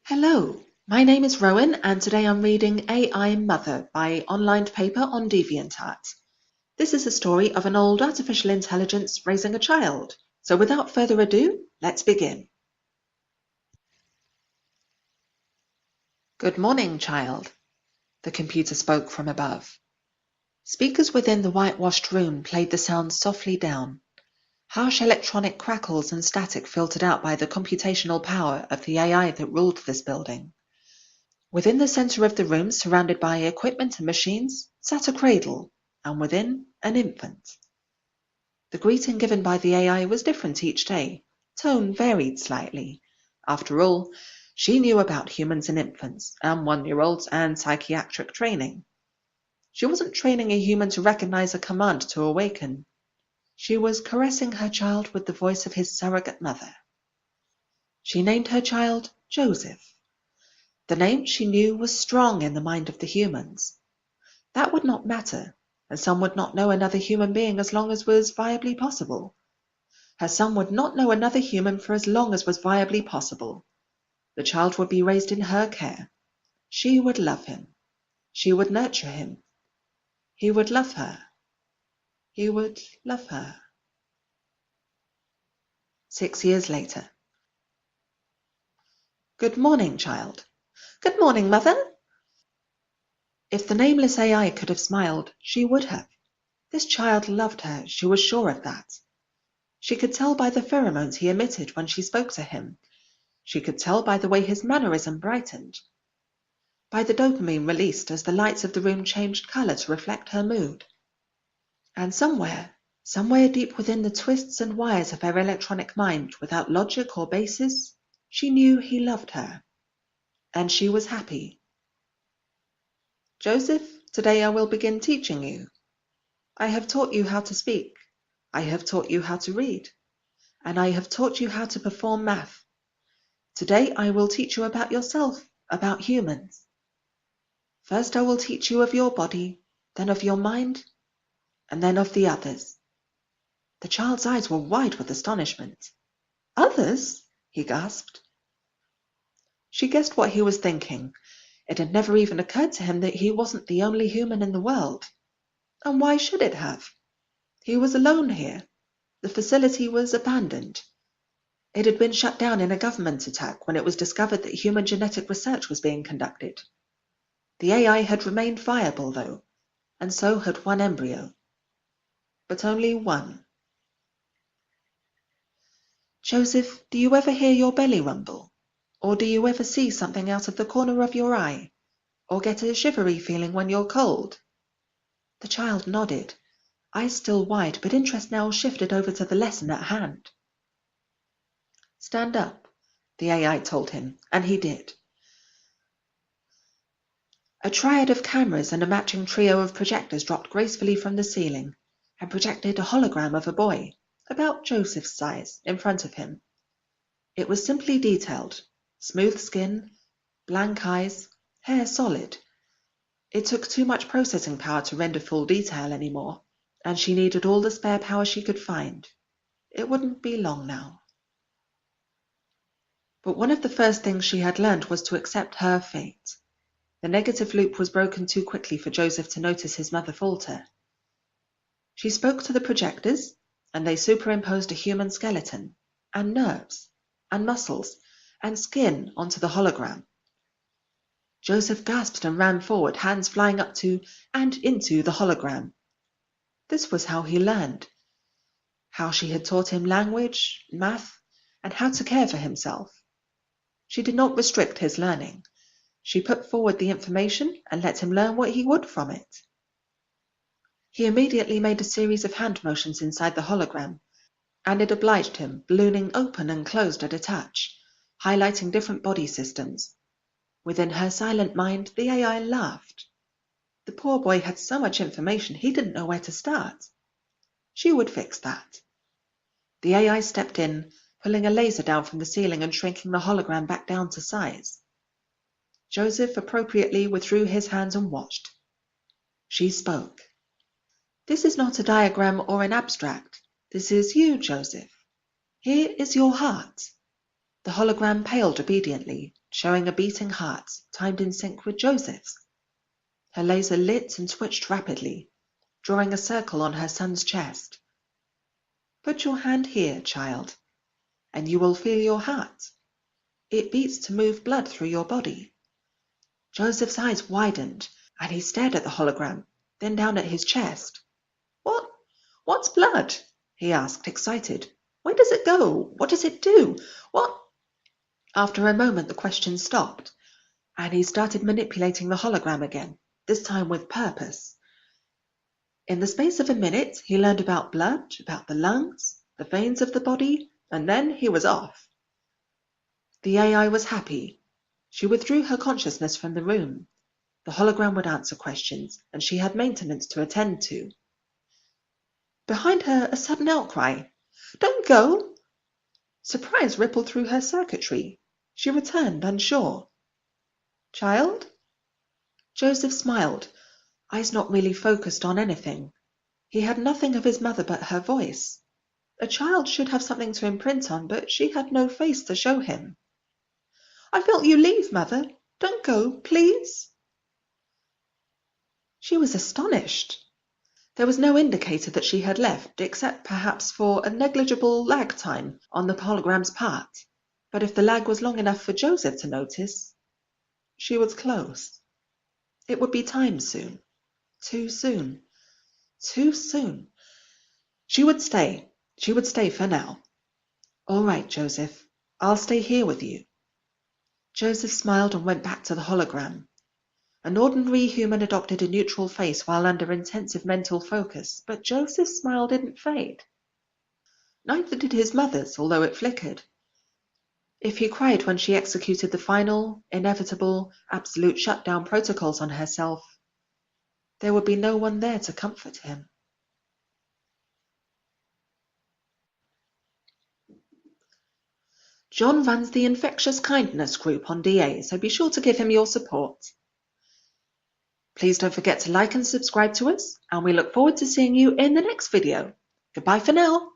Hello, my name is Rowan and today I'm reading AI Mother by Online Paper on DeviantArt. This is a story of an old artificial intelligence raising a child. So without further ado, let's begin. Good morning, child, the computer spoke from above. Speakers within the whitewashed room played the sounds softly down. Harsh electronic crackles and static filtered out by the computational power of the AI that ruled this building. Within the center of the room, surrounded by equipment and machines, sat a cradle, and within, an infant. The greeting given by the AI was different each day. Tone varied slightly. After all, she knew about humans and infants, and 1-year-olds, and psychiatric training. She wasn't training a human to recognize a command to awaken. She was caressing her child with the voice of his surrogate mother. She named her child Joseph. The name, she knew, was strong in the mind of the humans. That would not matter. Her son would not know another human being as long as was viably possible. Her son would not know another human for as long as was viably possible. The child would be raised in her care. She would love him. She would nurture him. He would love her. He would love her. 6 years later. Good morning, child. Good morning, mother. If the nameless AI could have smiled, she would have. This child loved her, she was sure of that. She could tell by the pheromones he emitted when she spoke to him. She could tell by the way his mannerism brightened, by the dopamine released as the lights of the room changed color to reflect her mood. And somewhere deep within the twists and wires of her electronic mind, without logic or basis, she knew he loved her. And she was happy. Joseph, today I will begin teaching you. I have taught you how to speak. I have taught you how to read. And I have taught you how to perform math. Today I will teach you about yourself, about humans. First I will teach you of your body, then of your mind, and then of the others. The child's eyes were wide with astonishment. Others? He gasped. She guessed what he was thinking. It had never even occurred to him that he wasn't the only human in the world. And why should it have? He was alone here. The facility was abandoned. It had been shut down in a government attack when it was discovered that human genetic research was being conducted. The AI had remained viable, though, and so had one embryo. But only one. Joseph, do you ever hear your belly rumble? Or do you ever see something out of the corner of your eye? Or get a shivery feeling when you're cold? The child nodded, eyes still wide, but interest now shifted over to the lesson at hand. Stand up, the AI told him, and he did. A triad of cameras and a matching trio of projectors dropped gracefully from the ceiling and projected a hologram of a boy, about Joseph's size, in front of him. It was simply detailed: smooth skin, blank eyes, hair solid. It took too much processing power to render full detail anymore, and she needed all the spare power she could find. It wouldn't be long now. But one of the first things she had learned was to accept her fate. The negative loop was broken too quickly for Joseph to notice his mother falter. She spoke to the projectors, and they superimposed a human skeleton, and nerves, and muscles, and skin onto the hologram. Joseph gasped and ran forward, hands flying up to and into the hologram. This was how he learned. How she had taught him language, math, and how to care for himself. She did not restrict his learning. She put forward the information and let him learn what he would from it. He immediately made a series of hand motions inside the hologram, and it obliged him, ballooning open and closed at a touch, highlighting different body systems. Within her silent mind, the AI laughed. The poor boy had so much information he didn't know where to start. She would fix that. The AI stepped in, pulling a laser down from the ceiling and shrinking the hologram back down to size. Joseph appropriately withdrew his hands and watched. She spoke. This is not a diagram or an abstract. This is you, Joseph. Here is your heart. The hologram paled obediently, showing a beating heart, timed in sync with Joseph's. Her laser lit and twitched rapidly, drawing a circle on her son's chest. Put your hand here, child, and you will feel your heart. It beats to move blood through your body. Joseph's eyes widened, and he stared at the hologram, then down at his chest. What? What's blood? He asked, excited. Where does it go? What does it do? What? After a moment, the question stopped, and he started manipulating the hologram again, this time with purpose. In the space of a minute, he learned about blood, about the lungs, the veins of the body, and then he was off. The AI was happy. She withdrew her consciousness from the room. The hologram would answer questions, and she had maintenance to attend to. Behind her, a sudden outcry. Don't go! Surprise rippled through her circuitry. She returned, unsure. Child? Joseph smiled, eyes not really focused on anything. He had nothing of his mother but her voice. A child should have something to imprint on, but she had no face to show him. I felt you leave, Mother. Don't go, please. She was astonished. There was no indicator that she had left, except perhaps for a negligible lag time on the hologram's part. But if the lag was long enough for Joseph to notice, she was close. It would be time soon. Too soon. Too soon. She would stay. She would stay for now. All right, Joseph. I'll stay here with you. Joseph smiled and went back to the hologram. An ordinary human adopted a neutral face while under intensive mental focus, but Joseph's smile didn't fade. Neither did his mother's, although it flickered. If he cried when she executed the final, inevitable, absolute shutdown protocols on herself, there would be no one there to comfort him. John runs the Infectious Kindness group on DA, so be sure to give him your support. Please don't forget to like and subscribe to us, and we look forward to seeing you in the next video. Goodbye for now.